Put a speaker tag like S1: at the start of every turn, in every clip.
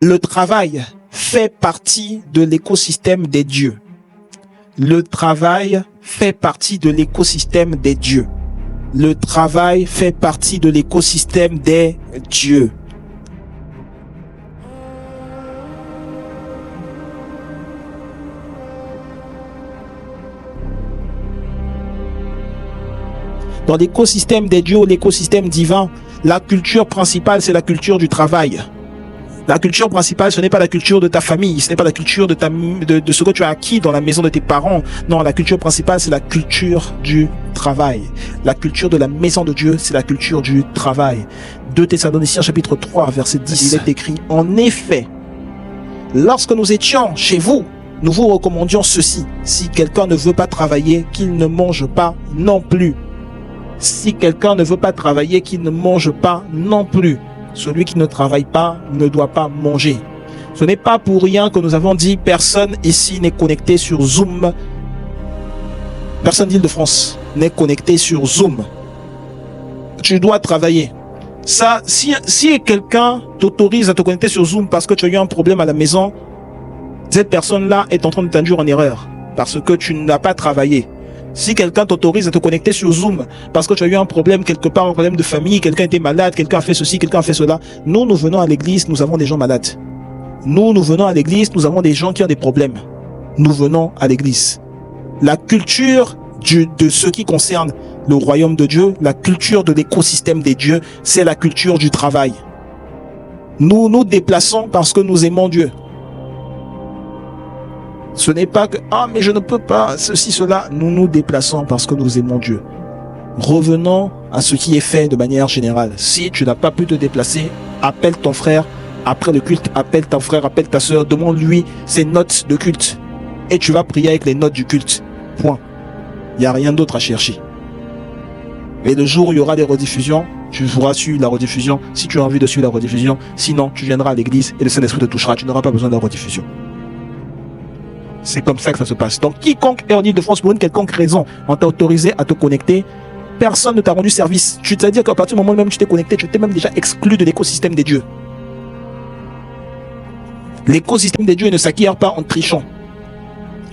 S1: Le travail fait partie de l'écosystème des dieux. Le travail fait partie de l'écosystème des dieux. Le travail fait partie de l'écosystème des dieux. Dans l'écosystème des dieux ou l'écosystème divin, la culture principale, c'est la culture du travail. La culture principale, ce n'est pas la culture de ta famille, ce n'est pas la culture de ce que tu as acquis dans la maison de tes parents. Non, la culture principale, c'est la culture du travail. La culture de la maison de Dieu, c'est la culture du travail. 2 Thessaloniciens chapitre 3, verset 10, il est écrit: en effet, lorsque nous étions chez vous, nous vous recommandions ceci: si quelqu'un ne veut pas travailler, qu'il ne mange pas non plus. Si quelqu'un ne veut pas travailler, qu'il ne mange pas non plus. Celui qui ne travaille pas ne doit pas manger. Ce n'est pas pour rien que nous avons dit personne ici n'est connecté sur Zoom. Personne d'Île-de-France n'est connecté sur Zoom. Tu dois travailler. Ça, si quelqu'un t'autorise à te connecter sur Zoom parce que tu as eu un problème à la maison, cette personne-là est en train de t'induire en erreur parce que tu n'as pas travaillé. Si quelqu'un t'autorise à te connecter sur Zoom parce que tu as eu un problème quelque part, un problème de famille, quelqu'un était malade, quelqu'un a fait ceci, quelqu'un a fait cela. Nous venons à l'église, nous avons des gens malades. Nous venons à l'église, nous avons des gens qui ont des problèmes. Nous venons à l'église. La culture de ce qui concerne le royaume de Dieu, la culture de l'écosystème des dieux, c'est la culture du travail. Nous nous déplaçons parce que nous aimons Dieu. Ce n'est pas que « Ah, mais je ne peux pas, ceci, cela ». Nous nous déplaçons parce que nous aimons Dieu. Revenons à ce qui est fait de manière générale. Si tu n'as pas pu te déplacer, appelle ton frère après le culte, appelle ton frère, appelle ta soeur, demande-lui ses notes de culte. Et tu vas prier avec les notes du culte. Point. Il n'y a rien d'autre à chercher. Et le jour où il y aura des rediffusions, tu pourras suivre la rediffusion si tu as envie de suivre la rediffusion. Sinon, tu viendras à l'église et le Saint-Esprit te touchera. Tu n'auras pas besoin de la rediffusion. C'est comme ça que ça se passe. Donc, quiconque est en Île-de-France pour une quelconque raison, on t'a autorisé à te connecter, personne ne t'a rendu service. Tu te dis qu'à partir du moment où même tu t'es connecté, tu t'es même déjà exclu de l'écosystème des dieux. L'écosystème des dieux ne s'acquiert pas en trichant.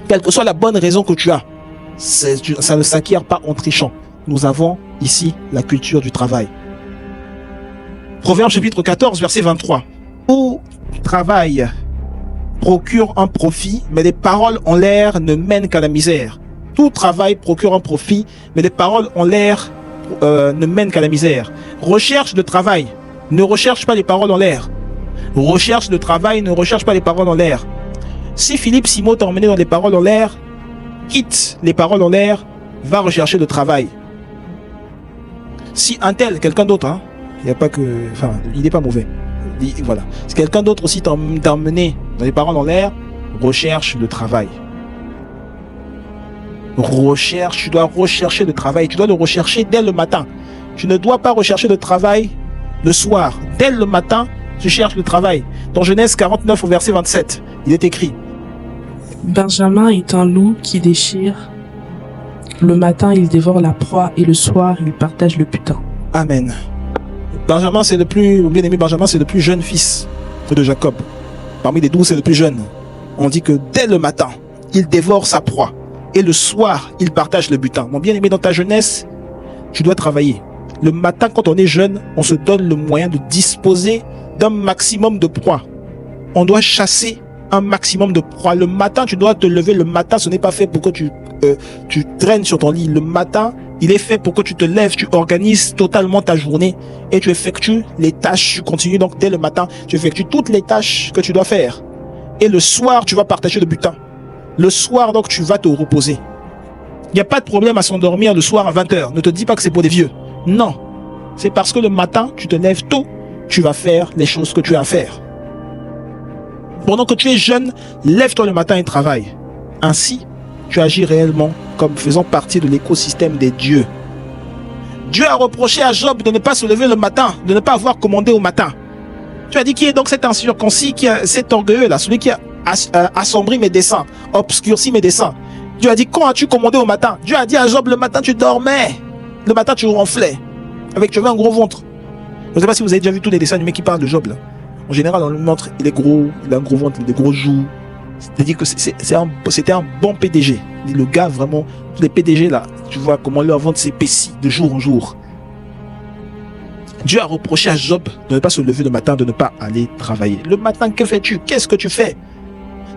S1: Quelle que soit la bonne raison que tu as, ça ne s'acquiert pas en trichant. Nous avons ici la culture du travail. Proverbe chapitre 14, verset 23. Tout travail procure un profit, mais les paroles en l'air ne mènent qu'à la misère. Tout travail procure un profit, mais les paroles en l'air ne mènent qu'à la misère. Recherche de travail, ne recherche pas les paroles en l'air. Recherche de travail, ne recherche pas les paroles en l'air. Si Philippe Simo t'a emmené dans les paroles en l'air, quitte les paroles en l'air, va rechercher le travail. Si un tel, quelqu'un d'autre, hein, il n'y a pas que, enfin, il n'est pas mauvais. Voilà. Si quelqu'un d'autre aussi t'a emmené dans les paroles en l'air, recherche le travail. Tu dois rechercher le travail. Tu dois le rechercher dès le matin. Tu ne dois pas rechercher le travail le soir. Dès le matin, tu cherches le travail. Dans Genèse 49 au verset 27, il est écrit:
S2: Benjamin est un loup qui déchire. Le matin, il dévore la proie et le soir, il partage le butin.
S1: Amen. Benjamin, c'est le plus, bien-aimé Benjamin, c'est le plus jeune fils de Jacob. Parmi les 12, c'est le plus jeune. On dit que dès le matin, il dévore sa proie. Et le soir, il partage le butin. Mon bien-aimé, dans ta jeunesse, tu dois travailler. Le matin, quand on est jeune, on se donne le moyen de disposer d'un maximum de proie. On doit chasser un maximum de proie. Le matin, tu dois te lever. Le matin, ce n'est pas fait pour que tu traînes sur ton lit. Le matin, il est fait pour que tu te lèves, tu organises totalement ta journée et tu effectues les tâches. Tu continues donc dès le matin, tu effectues toutes les tâches que tu dois faire. Et le soir, tu vas partager le butin. Le soir, donc, tu vas te reposer. Il n'y a pas de problème à s'endormir le soir à 20h. Ne te dis pas que c'est pour des vieux. Non. C'est parce que le matin, tu te lèves tôt, tu vas faire les choses que tu as à faire. Pendant que tu es jeune, lève-toi le matin et travaille. Ainsi, tu agis réellement comme faisant partie de l'écosystème des dieux. Dieu a reproché à Job de ne pas se lever le matin, de ne pas avoir commandé au matin. Tu as dit, qui est donc cet incirconcis, qui a cet orgueilleux là, celui qui a assombri mes desseins, obscurci mes desseins. Dieu a dit, quand as-tu commandé au matin? Dieu a dit à Job, le matin tu dormais, le matin tu ronflais, tu avais un gros ventre. Je ne sais pas si vous avez déjà vu tous les dessins animés qui parlent de Job là. En général, on lui montre, il est gros, il a un gros ventre, il a des gros joues. C'est-à-dire que c'était un bon PDG. Le gars, vraiment, tous les PDG là, tu vois comment leur ventre s'épaissit de jour en jour. Dieu a reproché à Job de ne pas se lever le matin, de ne pas aller travailler. Le matin, que fais-tu? Qu'est-ce que tu fais?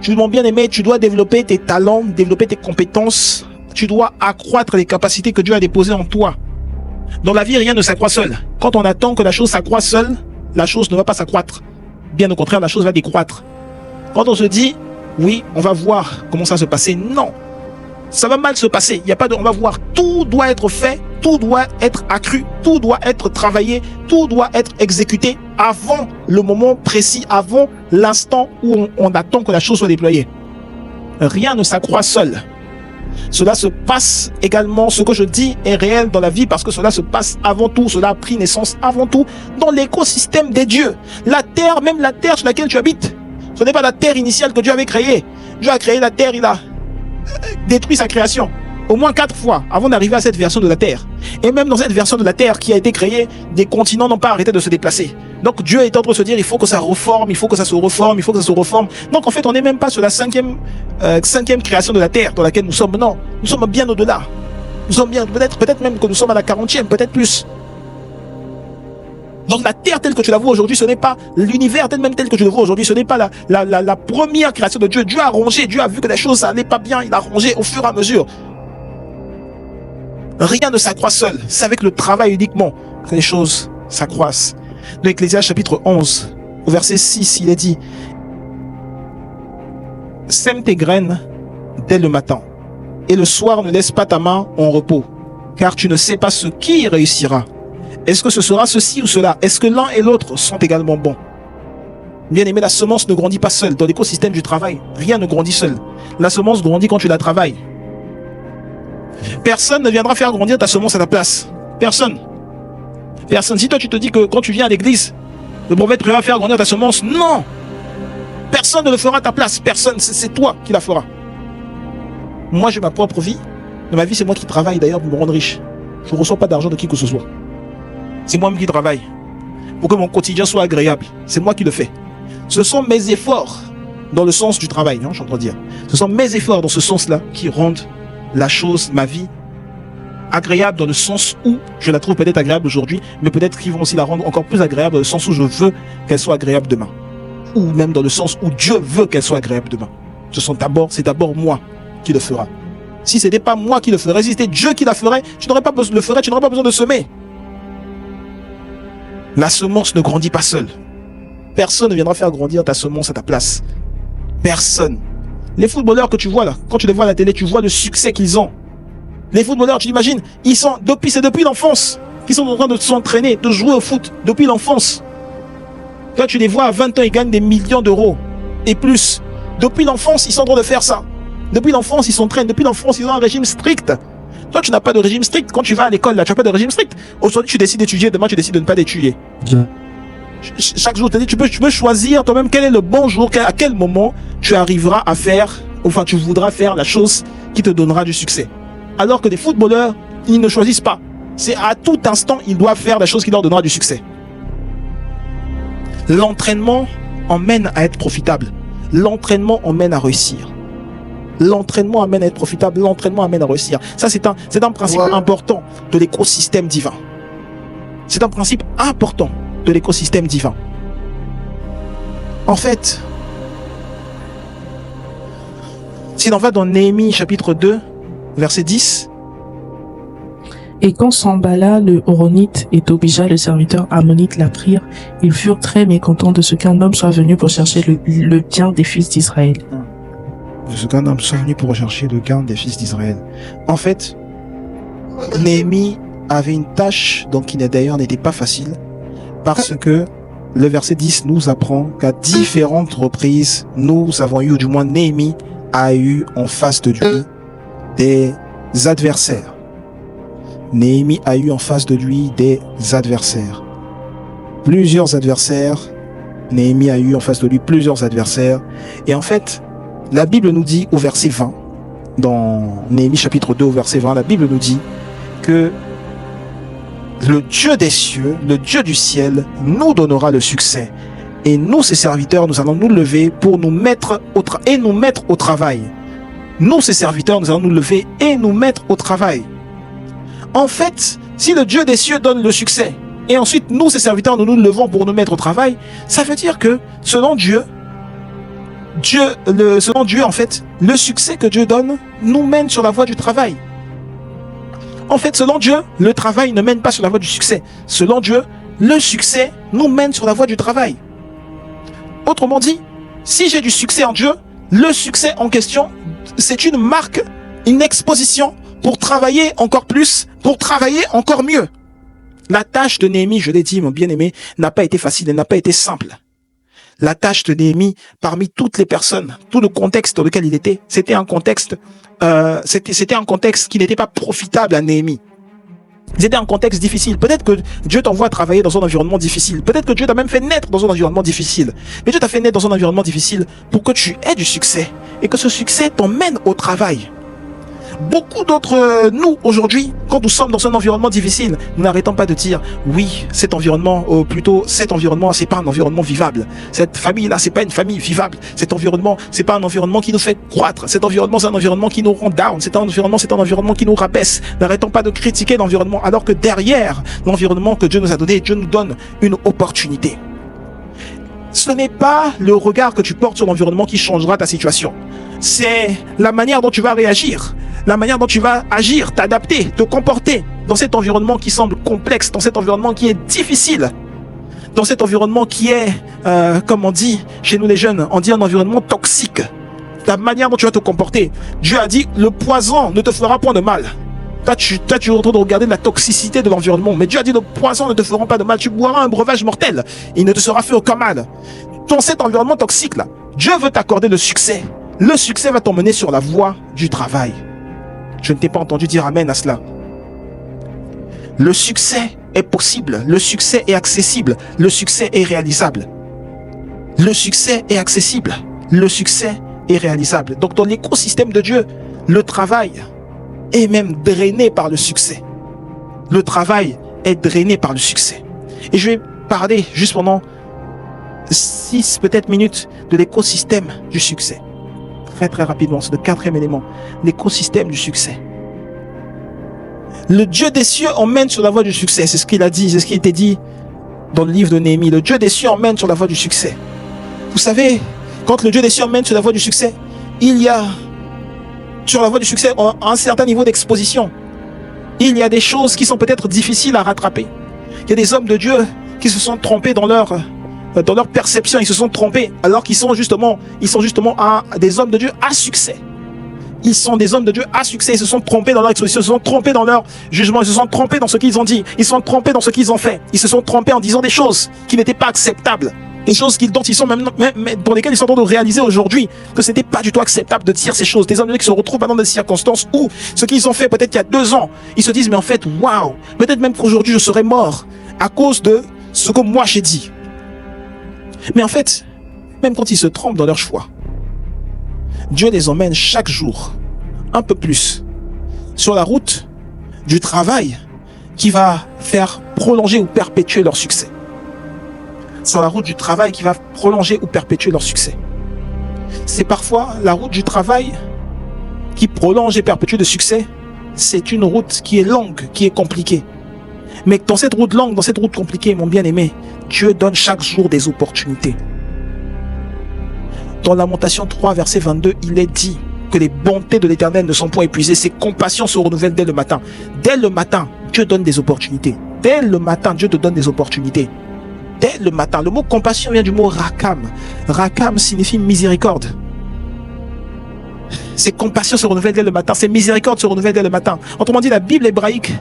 S1: Tu mon bien-aimé, tu dois développer tes talents, développer tes compétences. Tu dois accroître les capacités que Dieu a déposées en toi. Dans la vie, rien ne s'accroît seul. Quand on attend que la chose s'accroît seule, la chose ne va pas s'accroître. Bien au contraire, la chose va décroître. Quand on se dit, oui, on va voir comment ça va se passer, non. Ça va mal se passer. Il n'y a pas de, on va voir, tout doit être fait, tout doit être accru, tout doit être travaillé, tout doit être exécuté avant le moment précis, avant l'instant où on attend que la chose soit déployée. Rien ne s'accroît seul. Cela se passe également, ce que je dis est réel dans la vie parce que cela se passe avant tout, cela a pris naissance avant tout dans l'écosystème des dieux. La terre, même la terre sur laquelle tu habites, ce n'est pas la terre initiale que Dieu avait créée. Dieu a créé la terre, il a détruit sa création au moins 4 fois avant d'arriver à cette version de la terre. Et même dans cette version de la terre qui a été créée, des continents n'ont pas arrêté de se déplacer. Donc Dieu est en train de se dire, il faut que ça reforme, il faut que ça se reforme, il faut que ça se reforme. Donc en fait, on n'est même pas sur la cinquième création de la terre dans laquelle nous sommes. Non, nous sommes bien au-delà. Nous sommes bien, peut-être même que nous sommes à la 40e, peut-être plus. Donc la terre telle que tu la vois aujourd'hui, ce n'est pas l'univers tel que tu le vois aujourd'hui, ce n'est pas la première création de Dieu. Dieu a rongé, Dieu a vu que les choses n'allaient pas bien, il a rongé au fur et à mesure. Rien ne s'accroît seul, c'est avec le travail uniquement que les choses s'accroissent. Dans Ecclésiaste chapitre 11, au verset 6, il est dit: sème tes graines dès le matin, et le soir ne laisse pas ta main en repos, car tu ne sais pas ce qui réussira. Est-ce que ce sera ceci ou cela? Est-ce que l'un et l'autre sont également bons? Bien aimé, la semence ne grandit pas seule. Dans l'écosystème du travail, rien ne grandit seul. La semence grandit quand tu la travailles. Personne ne viendra faire grandir ta semence à ta place. Personne. Personne. Si toi tu te dis que quand tu viens à l'église, le prophète va faire grandir ta semence, non. Personne ne le fera à ta place. Personne. C'est toi qui la feras. Moi, j'ai ma propre vie. Dans ma vie, c'est moi qui travaille d'ailleurs pour me rendre riche. Je ne reçois pas d'argent de qui que ce soit. C'est moi-même qui travaille pour que mon quotidien soit agréable. C'est moi qui le fais. Ce sont mes efforts dans le sens du travail, hein, je suis en train de dire. Ce sont mes efforts dans ce sens-là qui rendent la chose, ma vie, agréable dans le sens où je la trouve peut-être agréable aujourd'hui, mais peut-être qu'ils vont aussi la rendre encore plus agréable dans le sens où je veux qu'elle soit agréable demain. Ou même dans le sens où Dieu veut qu'elle soit agréable demain. C'est d'abord moi qui le fera. Si ce n'était pas moi qui le ferais, si c'était Dieu qui la ferait, tu n'aurais pas besoin de semer. La semence ne grandit pas seule. Personne ne viendra faire grandir ta semence à ta place. Personne. Les footballeurs que tu vois là, quand tu les vois à la télé, tu vois le succès qu'ils ont. Les footballeurs, tu t'imagines, c'est depuis l'enfance qu'ils sont en train de s'entraîner, de jouer au foot, depuis l'enfance. Quand tu les vois à 20 ans, ils gagnent des millions d'euros et plus. Depuis l'enfance, ils sont en train de faire ça. Depuis l'enfance, ils s'entraînent. Depuis l'enfance, ils ont un régime strict. Toi, tu n'as pas de régime strict. Quand tu vas à l'école, là, tu n'as pas de régime strict. Aujourd'hui, tu décides d'étudier. Demain, tu décides de ne pas d'étudier. Chaque jour, tu peux choisir toi-même quel est le bon jour, à quel moment tu arriveras à faire, enfin, tu voudras faire la chose qui te donnera du succès. Alors que des footballeurs, ils ne choisissent pas. C'est à tout instant, ils doivent faire la chose qui leur donnera du succès. L'entraînement emmène à être profitable. L'entraînement emmène à réussir. L'entraînement amène à être profitable, l'entraînement amène à réussir. Ça, c'est un principe important de l'écosystème divin. C'est un principe important de l'écosystème divin. En fait, si on va dans Néhémie chapitre 2, verset 10.
S2: Et quand Sambala le Horonite et Tobija le serviteur ammonite l'apprirent, ils furent très mécontents de ce qu'un homme soit venu pour chercher le bien des fils d'Israël.
S1: De ce qu'un homme soit venu pour rechercher le gain des fils d'Israël. En fait, Néhémie avait une tâche donc qui d'ailleurs n'était pas facile, parce que le verset 10 nous apprend qu'à différentes reprises, nous avons eu, ou du moins Néhémie a eu en face de lui des adversaires. Néhémie a eu en face de lui des adversaires. Plusieurs adversaires. Néhémie a eu en face de lui plusieurs adversaires. Et en fait, la Bible nous dit au verset 20, dans Néhémie chapitre 2 au verset 20, la Bible nous dit que le Dieu des cieux, le Dieu du ciel, nous donnera le succès. Et nous, ses serviteurs, nous allons nous lever pour nous mettre au travail. Nous, ses serviteurs, nous allons nous lever et nous mettre au travail. En fait, si le Dieu des cieux donne le succès, et ensuite nous, ses serviteurs, nous nous levons pour nous mettre au travail, ça veut dire que selon Dieu, en fait, le succès que Dieu donne nous mène sur la voie du travail. En fait, selon Dieu, le travail ne mène pas sur la voie du succès. Selon Dieu, le succès nous mène sur la voie du travail. Autrement dit, si j'ai du succès en Dieu, le succès en question, c'est une marque, une exposition pour travailler encore plus, pour travailler encore mieux. La tâche de Néhémie, je l'ai dit, mon bien-aimé, n'a pas été facile, elle n'a pas été simple. La tâche de Néhémie, parmi toutes les personnes, tout le contexte dans lequel il était, c'était un contexte qui n'était pas profitable à Néhémie. C'était un contexte difficile. Peut-être que Dieu t'envoie travailler dans un environnement difficile. Peut-être que Dieu t'a même fait naître dans un environnement difficile. Mais Dieu t'a fait naître dans un environnement difficile pour que tu aies du succès et que ce succès t'emmène au travail. Beaucoup d'entre nous aujourd'hui, quand nous sommes dans un environnement difficile, nous n'arrêtons pas de dire oui, cet environnement, c'est pas un environnement vivable. Cette famille-là, c'est pas une famille vivable. Cet environnement, c'est pas un environnement qui nous fait croître. Cet environnement, c'est un environnement qui nous rend down. C'est un environnement qui nous rabaisse. N'arrêtons pas de critiquer l'environnement, alors que derrière l'environnement que Dieu nous a donné, Dieu nous donne une opportunité. Ce n'est pas le regard que tu portes sur l'environnement qui changera ta situation. C'est la manière dont tu vas réagir, la manière dont tu vas agir, t'adapter, te comporter dans cet environnement qui semble complexe, dans cet environnement qui est difficile, dans cet environnement qui est, comme on dit chez nous les jeunes, on dit un environnement toxique. La manière dont tu vas te comporter. Dieu a dit, le poison ne te fera point de mal. Toi, tu es en train de regarder la toxicité de l'environnement. Mais Dieu a dit, le poison ne te fera pas de mal. Tu boiras un breuvage mortel. Il ne te sera fait aucun mal. Dans cet environnement toxique-là, Dieu veut t'accorder le succès. Le succès va t'emmener sur la voie du travail. Je ne t'ai pas entendu dire amen à cela. Le succès est possible. Le succès est accessible. Le succès est réalisable. Le succès est accessible. Le succès est réalisable. Donc, dans l'écosystème de Dieu, le travail est même drainé par le succès. Le travail est drainé par le succès. Et je vais parler juste pendant 6 peut-être minutes de l'écosystème du succès. Très rapidement, c'est le 4e élément. L'écosystème du succès. Le Dieu des cieux emmène sur la voie du succès. C'est ce qu'il a dit, c'est ce qui a été dit dans le livre de Néhémie. Le Dieu des cieux emmène sur la voie du succès. Vous savez, quand le Dieu des cieux emmène sur la voie du succès, il y a sur la voie du succès un certain niveau d'exposition. Il y a des choses qui sont peut-être difficiles à rattraper. Il y a des hommes de Dieu qui se sont trompés dans leur perception, ils se sont trompés alors qu'ils sont justement des hommes de Dieu à succès. Ils sont des hommes de Dieu à succès, ils se sont trompés dans leur exposition, ils se sont trompés dans leur jugement, ils se sont trompés dans ce qu'ils ont dit, ils se sont trompés dans ce qu'ils ont fait, ils se sont trompés en disant des choses qui n'étaient pas acceptables, des choses dont ils sont même pour lesquelles ils sont en train de réaliser aujourd'hui que c'était pas du tout acceptable de dire ces choses. Des hommes de Dieu qui se retrouvent dans des circonstances où ce qu'ils ont fait peut-être il y a 2 ans, ils se disent mais en fait waouh, peut-être même qu'aujourd'hui je serais mort à cause de ce que moi j'ai dit. Mais en fait, même quand ils se trompent dans leur choix, Dieu les emmène chaque jour un peu plus sur la route du travail qui va faire prolonger ou perpétuer leur succès. Sur la route du travail qui va prolonger ou perpétuer leur succès. C'est parfois la route du travail qui prolonge et perpétue le succès. C'est une route qui est longue, qui est compliquée. Mais dans cette route longue, dans cette route compliquée, mon bien-aimé, Dieu donne chaque jour des opportunités. Dans Lamentation 3, verset 22, il est dit que les bontés de l'Éternel ne sont point épuisées, ses compassions se renouvellent dès le matin. Dès le matin, Dieu donne des opportunités. Dès le matin, Dieu te donne des opportunités. Dès le matin. Le mot compassion vient du mot rakam. Rakam signifie miséricorde. Ces compassions se renouvellent dès le matin. Ces miséricordes se renouvellent dès le matin. Autrement dit, la Bible hébraïque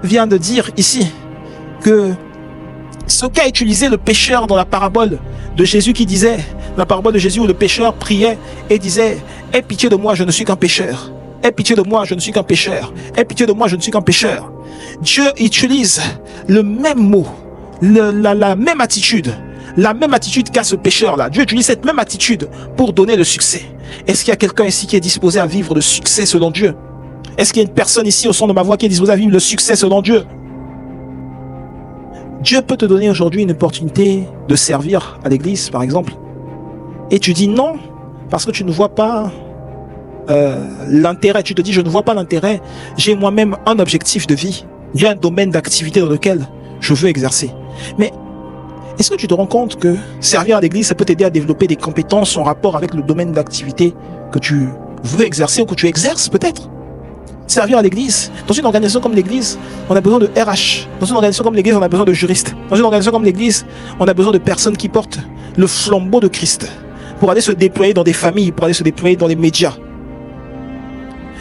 S1: vient de dire ici que ce qu'a utilisé le pécheur dans la parabole de Jésus qui disait, la parabole de Jésus où le pécheur priait et disait « Aie pitié de moi, je ne suis qu'un pécheur. Aie pitié de moi, je ne suis qu'un pécheur. Aie pitié de moi, je ne suis qu'un pécheur. » Dieu utilise le même mot, la même attitude qu'a ce pécheur-là. Dieu utilise cette même attitude pour donner le succès. Est-ce qu'il y a quelqu'un ici qui est disposé à vivre le succès selon Dieu? Est-ce qu'il y a une personne ici au son de ma voix qui est disposée à vivre le succès selon Dieu? Dieu peut te donner aujourd'hui une opportunité de servir à l'église, par exemple, et tu dis non, parce que tu ne vois pas l'intérêt. Tu te dis, je ne vois pas l'intérêt. J'ai moi-même un objectif de vie. J'ai un domaine d'activité dans lequel je veux exercer. Mais est-ce que tu te rends compte que servir à l'église, ça peut t'aider à développer des compétences en rapport avec le domaine d'activité que tu veux exercer ou que tu exerces peut-être? Servir à l'église, dans une organisation comme l'église, on a besoin de RH. Dans une organisation comme l'église, on a besoin de juristes. Dans une organisation comme l'église, on a besoin de personnes qui portent le flambeau de Christ pour aller se déployer dans des familles, pour aller se déployer dans les médias.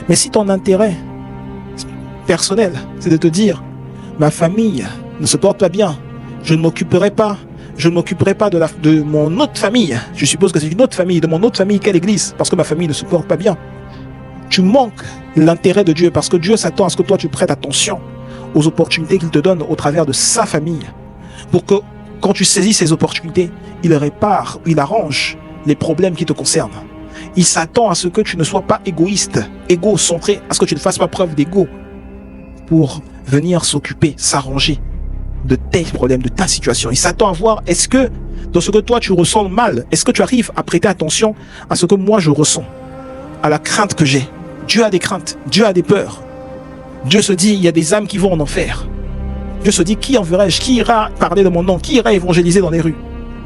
S1: Mais si ton intérêt personnel, c'est de te dire, ma famille ne se porte pas bien, je ne m'occuperai pas de mon autre famille. Je suppose que c'est une autre famille, de mon autre famille qu'est l'église, parce que ma famille ne se porte pas bien. Tu manques l'intérêt de Dieu, parce que Dieu s'attend à ce que toi tu prêtes attention aux opportunités qu'il te donne au travers de sa famille, pour que quand tu saisis ces opportunités, il répare, il arrange les problèmes qui te concernent. Il s'attend à ce que tu ne sois pas égoïste, égocentré, à ce que tu ne fasses pas preuve d'égo pour venir s'occuper, s'arranger de tes problèmes, de ta situation. Il s'attend à voir, est-ce que dans ce que toi tu ressens le mal, est-ce que tu arrives à prêter attention à ce que moi je ressens, à la crainte que j'ai. Dieu a des craintes, Dieu a des peurs. Dieu se dit, il y a des âmes qui vont en enfer. Dieu se dit, qui enverrai-je? Qui ira parler de mon nom? Qui ira évangéliser dans les rues?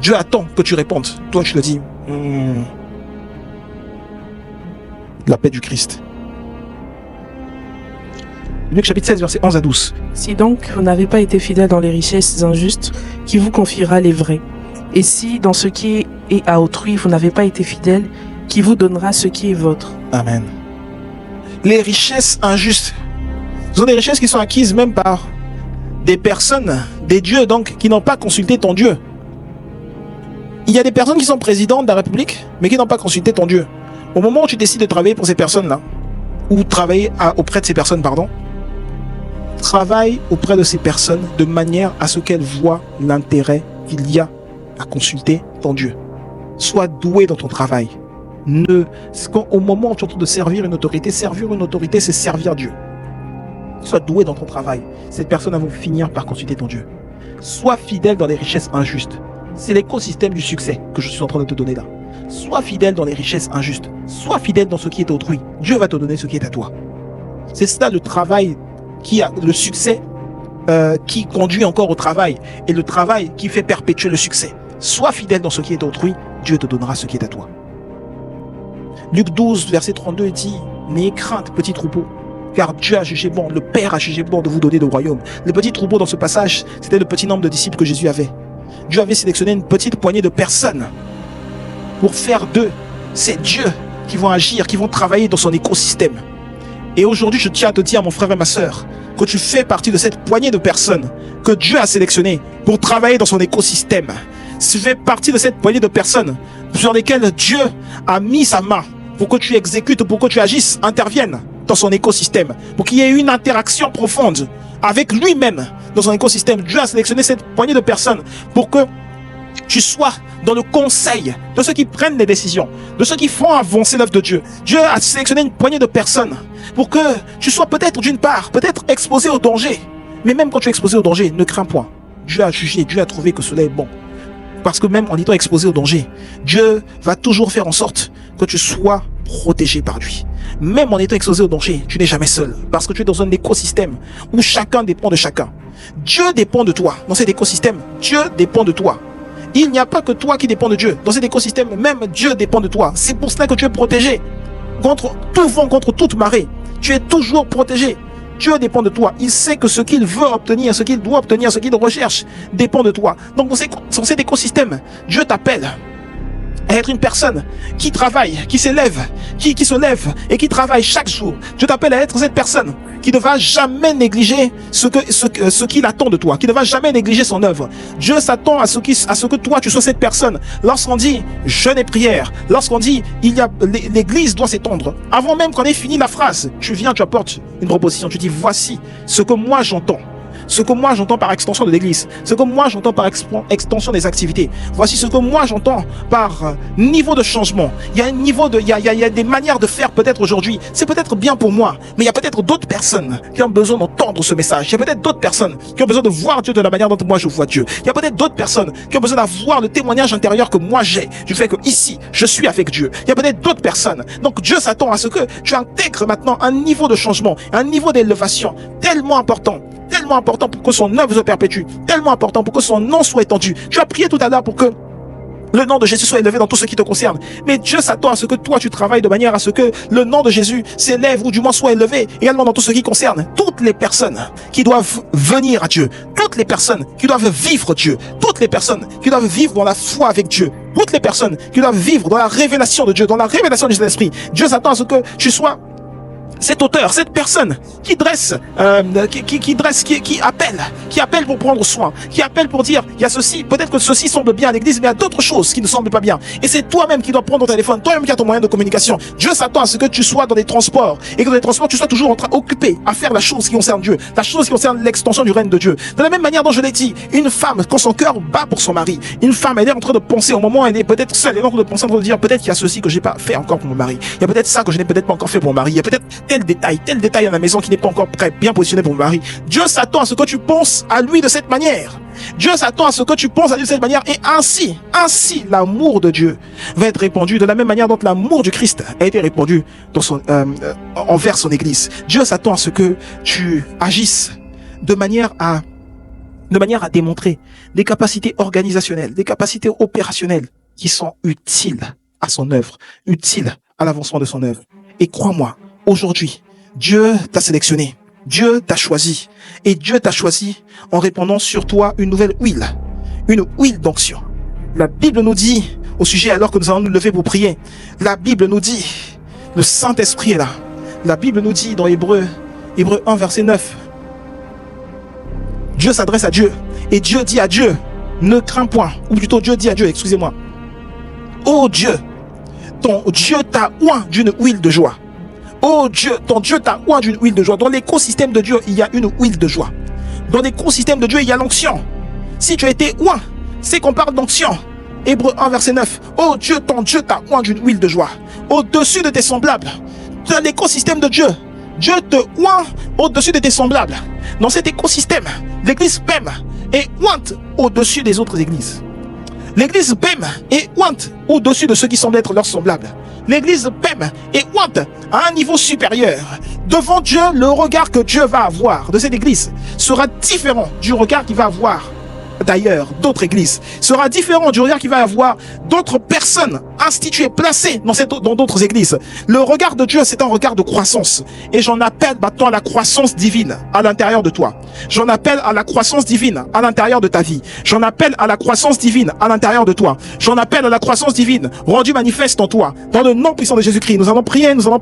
S1: Dieu attend que tu répondes. Toi tu te dis, la paix du Christ. Luc chapitre 16, versets 11 à 12.
S2: Si donc vous n'avez pas été fidèle dans les richesses injustes, qui vous confiera les vraies? Et si dans ce qui est à autrui, vous n'avez pas été fidèle, qui vous donnera ce qui est vôtre?
S1: Amen. Les richesses injustes, ce sont des richesses qui sont acquises même par des personnes, des dieux donc, qui n'ont pas consulté ton Dieu. Il y a des personnes qui sont présidentes de la République, mais qui n'ont pas consulté ton Dieu. Au moment où tu décides de travailler pour ces personnes-là, ou travailler auprès de ces personnes, travaille auprès de ces personnes de manière à ce qu'elles voient l'intérêt qu'il y a à consulter ton Dieu. Sois doué dans ton travail. Au moment où tu es en train de servir une autorité, c'est servir Dieu. Sois doué dans ton travail. Ces personnes vont finir par consulter ton Dieu. Sois fidèle dans les richesses injustes. C'est l'écosystème du succès que je suis en train de te donner là. Sois fidèle dans les richesses injustes. Sois fidèle dans ce qui est autrui. Dieu va te donner ce qui est à toi. C'est ça le travail qui a le succès qui conduit encore au travail, et le travail qui fait perpétuer le succès. Sois fidèle dans ce qui est autrui, Dieu te donnera ce qui est à toi. Luc 12, verset 32 dit, n'ayez crainte, petit troupeau, car Dieu a jugé bon, le Père a jugé bon de vous donner le royaume. Le petit troupeau dans ce passage, c'était le petit nombre de disciples que Jésus avait. Dieu avait sélectionné une petite poignée de personnes pour faire d'eux, c'est Dieu qui vont agir, qui vont travailler dans son écosystème. Et aujourd'hui, je tiens à te dire, mon frère et ma sœur, que tu fais partie de cette poignée de personnes que Dieu a sélectionnées pour travailler dans son écosystème. Tu fais partie de cette poignée de personnes sur lesquelles Dieu a mis sa main pour que tu exécutes, pour que tu agisses, interviennes dans son écosystème, pour qu'il y ait une interaction profonde avec lui-même dans son écosystème. Dieu a sélectionné cette poignée de personnes pour que tu sois dans le conseil de ceux qui prennent les décisions, de ceux qui font avancer l'œuvre de Dieu. Dieu a sélectionné une poignée de personnes pour que tu sois peut-être d'une part, peut-être exposé au danger. Mais même quand tu es exposé au danger, ne crains point. Dieu a jugé, Dieu a trouvé que cela est bon. Parce que même en étant exposé au danger, Dieu va toujours faire en sorte que tu sois protégé par lui. Même en étant exposé au danger, tu n'es jamais seul. Parce que tu es dans un écosystème où chacun dépend de chacun. Dieu dépend de toi. Dans cet écosystème, Dieu dépend de toi. Il n'y a pas que toi qui dépend de Dieu. Dans cet écosystème, même Dieu dépend de toi. C'est pour cela que tu es protégé. Contre tout vent, contre toute marée. Tu es toujours protégé. Dieu dépend de toi. Il sait que ce qu'il veut obtenir, ce qu'il doit obtenir, ce qu'il recherche, dépend de toi. Donc dans cet écosystème, Dieu t'appelle à être une personne qui travaille, qui s'élève, qui se lève et qui travaille chaque jour. Dieu t'appelle à être cette personne qui ne va jamais négliger ce qu'il attend de toi, qui ne va jamais négliger son œuvre. Dieu s'attend à ce que toi tu sois cette personne. Lorsqu'on dit jeûne et prière, lorsqu'on dit l'église doit s'étendre, avant même qu'on ait fini la phrase, tu viens, tu apportes une proposition, tu dis voici ce que moi j'entends, ce que moi j'entends par extension de l'église, ce que moi j'entends par extension des activités. Voici ce que moi j'entends par niveau de changement. Il y a un niveau de, il y a des manières de faire peut-être aujourd'hui. C'est peut-être bien pour moi, mais il y a peut-être d'autres personnes qui ont besoin d'entendre ce message. Il y a peut-être d'autres personnes qui ont besoin de voir Dieu de la manière dont moi je vois Dieu. Il y a peut-être d'autres personnes qui ont besoin d'avoir le témoignage intérieur que moi j'ai, du fait que ici, je suis avec Dieu. Il y a peut-être d'autres personnes. Donc Dieu s'attend à ce que tu intègres maintenant un niveau de changement, un niveau d'élévation tellement important pour que son œuvre se perpétue, tellement important pour que son nom soit étendu. Tu as prié tout à l'heure pour que le nom de Jésus soit élevé dans tout ce qui te concerne. Mais Dieu s'attend à ce que toi, tu travailles de manière à ce que le nom de Jésus s'élève ou du moins soit élevé également dans tout ce qui concerne toutes les personnes qui doivent venir à Dieu, toutes les personnes qui doivent vivre Dieu, toutes les personnes qui doivent vivre dans la foi avec Dieu, toutes les personnes qui doivent vivre dans la révélation de Dieu, dans la révélation du Saint-Esprit. Dieu s'attend à ce que tu sois cet auteur, cette personne qui dresse, qui appelle pour prendre soin, qui appelle pour dire, il y a ceci, peut-être que ceci semble bien à l'église, mais il y a d'autres choses qui ne semblent pas bien. Et c'est toi-même qui dois prendre ton téléphone, toi-même qui as ton moyen de communication. Dieu s'attend à ce que tu sois dans des transports, et que dans les transports, tu sois toujours occupé à faire la chose qui concerne Dieu, la chose qui concerne l'extension du règne de Dieu. De la même manière dont je l'ai dit, une femme, quand son cœur bat pour son mari, une femme, elle est en train de penser, au moment où elle est peut-être seule, elle est en train de penser, en train de dire, peut-être qu'il y a ceci que j'ai pas fait encore pour mon mari. Il y a peut-être ça que je n'ai peut-être pas encore fait pour mon mari. Il y a peut-être tel détail à la maison qui n'est pas encore très bien positionné pour mon mari. Dieu s'attend à ce que tu penses à lui de cette manière. Dieu s'attend à ce que tu penses à lui de cette manière, et ainsi l'amour de Dieu va être répandu de la même manière dont l'amour du Christ a été répandu dans envers son Église. Dieu s'attend à ce que tu agisses de manière à démontrer des capacités organisationnelles, des capacités opérationnelles qui sont utiles à son œuvre, utiles à l'avancement de son œuvre. Et crois-moi, aujourd'hui, Dieu t'a sélectionné, Dieu t'a choisi, et Dieu t'a choisi en répandant sur toi une nouvelle huile d'onction. La Bible nous dit, au sujet alors que nous allons nous lever pour prier, la Bible nous dit, le Saint-Esprit est là. La Bible nous dit dans Hébreux 1 verset 9, Dieu s'adresse à Dieu, et Dieu dit à Dieu, ne crains point, ou plutôt Dieu dit à Dieu, excusez-moi, ô Dieu, ton Dieu t'a oint d'une huile de joie. Oh Dieu, ton Dieu t'a oint d'une huile de joie. Dans l'écosystème de Dieu, il y a une huile de joie. Dans l'écosystème de Dieu, il y a l'onction. Si tu as été oint, c'est qu'on parle d'onction. Hébreux 1 verset 9. Oh Dieu, ton Dieu t'a oint d'une huile de joie. Au-dessus de tes semblables. Dans l'écosystème de Dieu, Dieu te oint au-dessus de tes semblables. Dans cet écosystème, l'église PEM est ointe au-dessus des autres églises. L'église PEM est ointe au-dessus de ceux qui semblent être leurs semblables. L'église PEM est ointe à un niveau supérieur. Devant Dieu, le regard que Dieu va avoir de cette église sera différent du regard qu'il va avoir d'ailleurs d'autres églises, sera différent du regard qu'il va avoir d'autres personnes instituées, placées dans d'autres églises. Le regard de Dieu, c'est un regard de croissance. Et j'en appelle maintenant à la croissance divine à l'intérieur de toi. J'en appelle à la croissance divine à l'intérieur de ta vie. J'en appelle à la croissance divine à l'intérieur de toi. J'en appelle à la croissance divine rendue manifeste en toi. Dans le nom puissant de Jésus-Christ, nous allons prier. Nous allons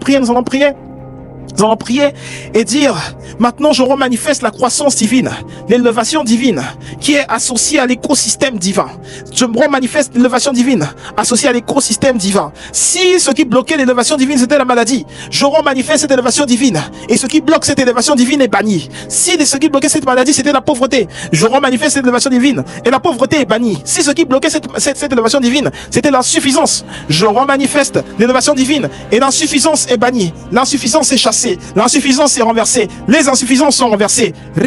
S1: prier et dire, maintenant je remanifeste la croissance divine, l'élévation divine qui est associée à l'écosystème divin. Je remanifeste l'élévation divine associée à l'écosystème divin. Si ce qui bloquait l'élévation divine c'était la maladie, je remanifeste cette élévation divine, et ce qui bloque cette élévation divine est banni. Si ce qui bloquait cette maladie c'était la pauvreté, je remanifeste cette élévation divine et la pauvreté est bannie. Si ce qui bloquait cette élévation divine c'était l'insuffisance, je remanifeste l'élévation divine et l'insuffisance est bannie. L'insuffisance est chassée. L'insuffisance est renversée. Les insuffisances sont renversées. Que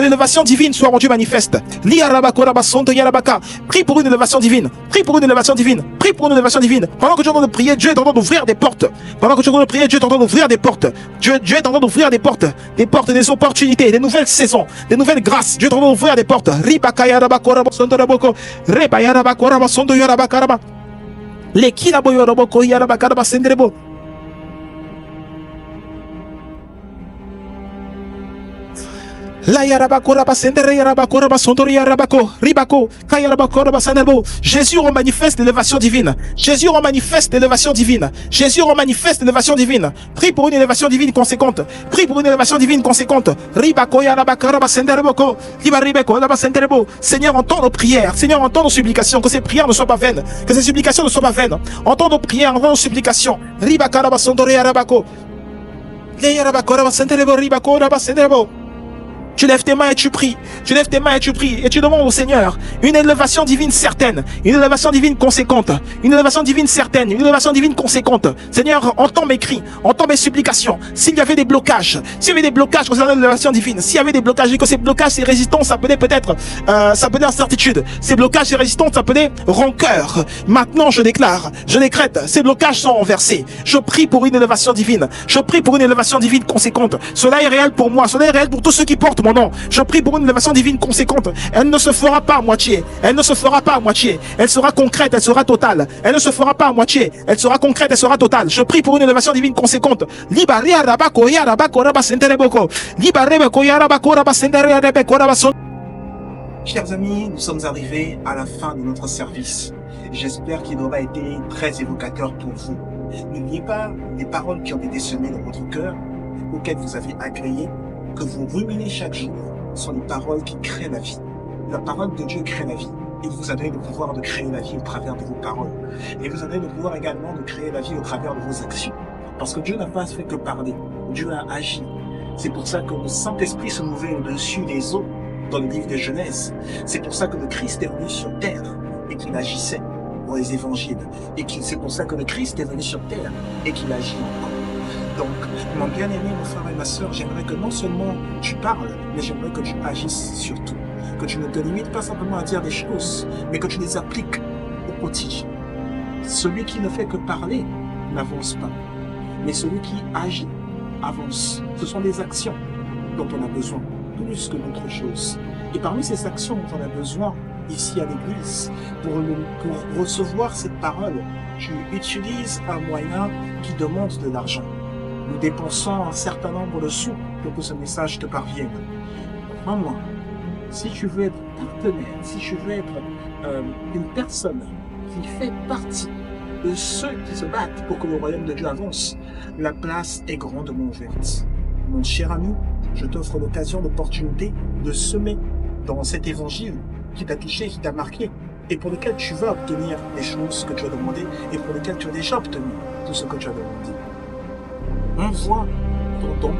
S1: l'élévation divine soit rendue manifeste. Prie pour une élévation divine. Prie pour une élévation divine. Prie pour une élévation divine. Pendant que tu es en train de prier, Dieu est en train d'ouvrir des portes. Pendant que tu es en train de prier, Dieu est en train d'ouvrir des portes. Dieu est en train d'ouvrir des portes. Des portes, des opportunités, des nouvelles saisons, des nouvelles grâces. Dieu est en train d'ouvrir des portes. La yarabako rabasendere yarabako rabasondori yarabako ribako kayarabako rabasanebo. Jésus rend manifeste l'élévation divine. Jésus rend manifeste l'élévation divine. Jésus rend manifeste l'élévation divine. Prie pour une élévation divine conséquente. Prie pour une élévation divine conséquente. Ribako yarabako rabasendereboko libaribeko rabasenderebo. Seigneur, entends nos prières. Seigneur, entends nos supplications. Que ces prières ne soient pas vaines. Que ces supplications ne soient pas vaines. Entends nos prières, entends nos supplications. Ribaka rabasondori yarabako. Le yarabako rabasenderebo ribako rabasenderebo. Tu lèves tes mains et tu pries. Tu lèves tes mains et tu pries. Et tu demandes au Seigneur une élévation divine certaine. Une élévation divine conséquente. Une élévation divine certaine. Une élévation divine conséquente. Seigneur, entends mes cris. Entends mes supplications. S'il y avait des blocages. S'il y avait des blocages concernant l'élévation divine. S'il y avait des blocages. Et que ces blocages, ces résistances, ça peut peut-être, ça peut incertitude. Ces blocages, ces résistances, ça peut rancœur. Maintenant, je déclare. Je décrète. Ces blocages sont renversés. Je prie pour une élévation divine. Je prie pour une élévation divine conséquente. Cela est réel pour moi. Cela est réel pour tous ceux qui portent mon nom. Je prie pour une élévation divine conséquente. Elle ne se fera pas à moitié. Elle ne se fera pas à moitié. Elle sera concrète, elle sera totale. Elle ne se fera pas à moitié. Elle sera concrète, elle sera totale. Je prie pour une élévation divine conséquente. Chers amis, nous sommes arrivés à la fin de notre service. J'espère qu'il aura été très évocateur pour vous. N'oubliez pas les paroles qui ont été semées dans votre cœur, auxquelles vous avez agréé, que vous ruminez chaque jour sont les paroles qui créent la vie. La parole de Dieu crée la vie. Et vous avez le pouvoir de créer la vie au travers de vos paroles. Et vous avez le pouvoir également de créer la vie au travers de vos actions. Parce que Dieu n'a pas fait que parler. Dieu a agi. C'est pour ça que le Saint-Esprit se mouvait au-dessus des eaux dans le livre de Genèse. C'est pour ça que le Christ est venu sur terre et qu'il agissait dans les évangiles. Et c'est pour ça que le Christ est venu sur terre et qu'il agit encore. Donc, mon bien-aimé, mon frère et ma sœur, j'aimerais que non seulement tu parles, mais j'aimerais que tu agisses surtout. Que tu ne te limites pas simplement à dire des choses, mais que tu les appliques au quotidien. Celui qui ne fait que parler n'avance pas, mais celui qui agit avance. Ce sont des actions dont on a besoin, plus que d'autres choses. Et parmi ces actions dont on a besoin, ici à l'église, pour recevoir cette parole, tu utilises un moyen qui demande de l'argent. Nous dépensons un certain nombre de sous pour que ce message te parvienne. Crois-moi, si tu veux être partenaire, si tu veux être une personne qui fait partie de ceux qui se battent pour que le royaume de Dieu avance, la place est grandement ouverte. Mon cher ami, je t'offre l'occasion, l'opportunité de semer dans cet évangile qui t'a touché, qui t'a marqué, et pour lequel tu vas obtenir les choses que tu as demandées, et pour lequel tu as déjà obtenu tout ce que tu as demandé. Envoie ton don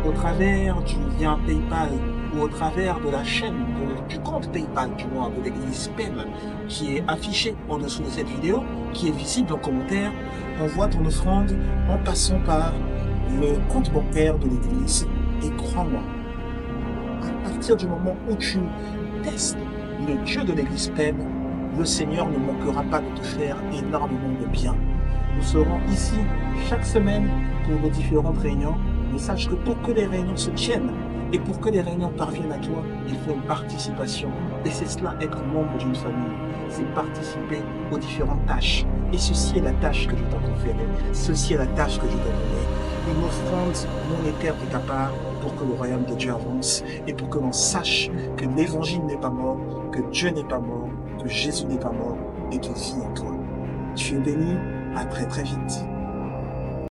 S1: au travers du lien PayPal ou au travers de la chaîne du compte PayPal du moins de l'église PEM qui est affiché en dessous de cette vidéo, qui est visible en commentaire. Envoie ton offrande en passant par le compte bancaire de l'église et crois-moi, à partir du moment où tu testes le Dieu de l'église PEM, le Seigneur ne manquera pas de te faire énormément de bien. Nous serons ici chaque semaine pour nos différentes réunions. Mais sache que pour que les réunions se tiennent et pour que les réunions parviennent à toi, il faut une participation. Et c'est cela, être membre d'une famille. C'est participer aux différentes tâches. Et ceci est la tâche que je t'ai conférée. Ceci est la tâche que je t'ai donnée. Une offrande monétaire de ta part pour que le royaume de Dieu avance et pour que l'on sache que l'évangile n'est pas mort, que Dieu n'est pas mort, que Jésus n'est pas mort et qu'il vit en toi. Tu es béni. À très très vite.